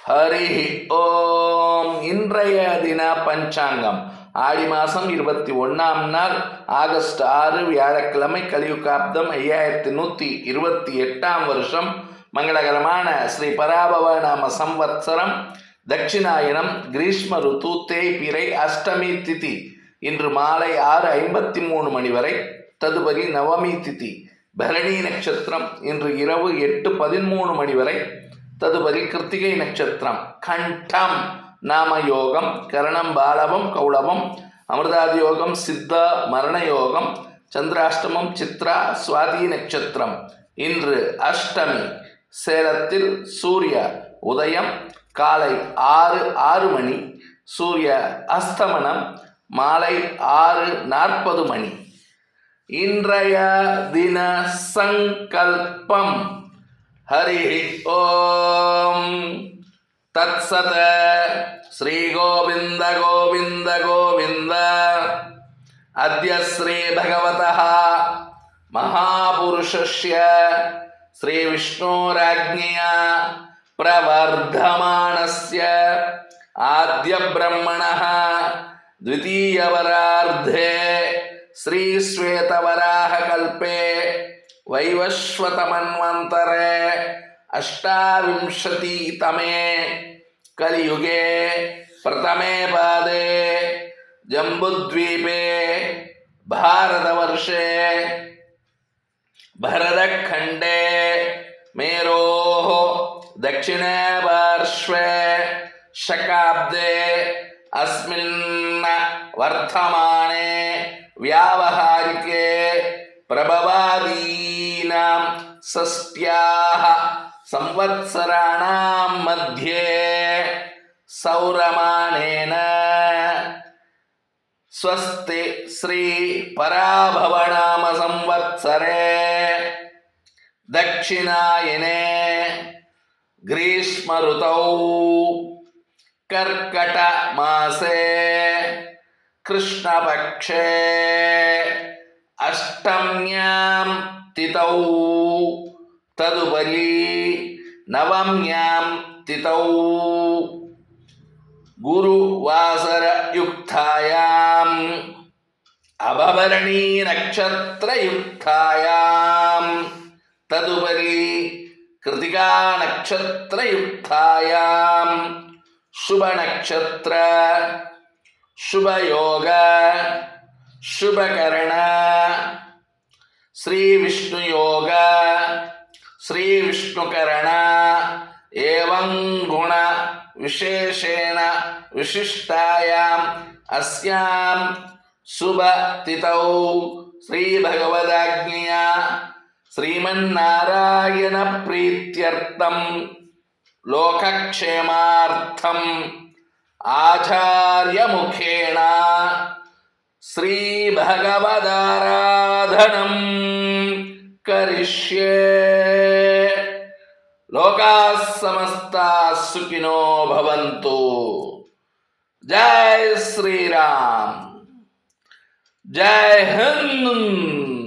ஹரி ஓம். இன்றைய தின பஞ்சாங்கம் ஆடி மாதம் 21ஆம் நாள் ஆகஸ்ட் 6 வியாழக்கிழமை, கலியுகாப்தம் 5128ஆம் வருஷம், மங்களகரமான ஸ்ரீ பராபவ நாம சம்வத்சரம், தட்சிணாயனம், கிரீஷ்ம ருத்து, தேய்பிறை, அஷ்டமி திதி. இன்று மாலை 6:53 மணி வரை. ததுபதி நவமி திதி, பரணி நட்சத்திரம் இன்று இரவு 8:13 மணி வரை. ததுபதி கிருத்திகை நட்சத்திரம். கண்டம் நாமயோகம், கரணம் பாலவம் கௌளவம், அமிர்தாதி யோகம், சித்த மரண யோகம், சந்திராஷ்டமம், சித்ரா சுவாதி நட்சத்திரம். இன்று அஷ்டமி. சேலத்தில் சூரிய உதயம் காலை 6:06 மணி, சூரிய அஸ்தமனம் மாலை 6:40 மணி. இன்றைய தின சங்கல்பம். ஹரி ஓம் தத்சத. ஸ்ரீ கோவிந்த கோவிந்த கோவிந்த. அத்ய ஸ்ரீ பகவதः மகாபுருஷஸ்ய ஸ்ரீ விஷ்ணோராஜ்ஞயா பிரவர்தமானஸ்ய ஆத்ய பிரம்மணः द्वितीयवरार्धे श्री श्वेतवराह कल्पे वैवस्वतमन्वन्तरे अष्टाविंशतितमे कलियुगे प्रथमे पादे जम्बुद्वीपे भारतवर्षे भरतखण्डे मेरोः दक्षिणे पार्श्वे शकाब्दे अस्मिन् वर्तमाने व्यावहारिके प्रभवादीनां षष्ट्याः संवत्सराणां मध्ये सौरमानेन स्वस्ति श्री पराभवनाम संवत्सरे दक्षिणायने ग्रीष्म ऋतौ कर्कट मासे कृष्णपक्षे अष्टम्यां तिथौ तदुपरि नवम्यां तिथौ गुरुवासरयुक्तायाम् अभभरणी नक्षत्रयुक्तायां तदुपरि कृतिका नक्षत्रयुक्तायां शुभ नक्षत्र, शुभ योग, शुभ करण, श्री विष्णु योग, श्री विष्णु करण एवं गुण विशेषेण विशिष्टायाम् अस्यां शुभ तिथौ श्री भगवदाज्ञया श्रीमन्नारायण प्रीत्यर्थं लोकक्षेमार्थं आचार्य मुखेन श्री भगवदाराधनं करिष्ये. लोकाः समस्ताः सुखिनो भवन्तु. जय श्री राम. जय हिंद.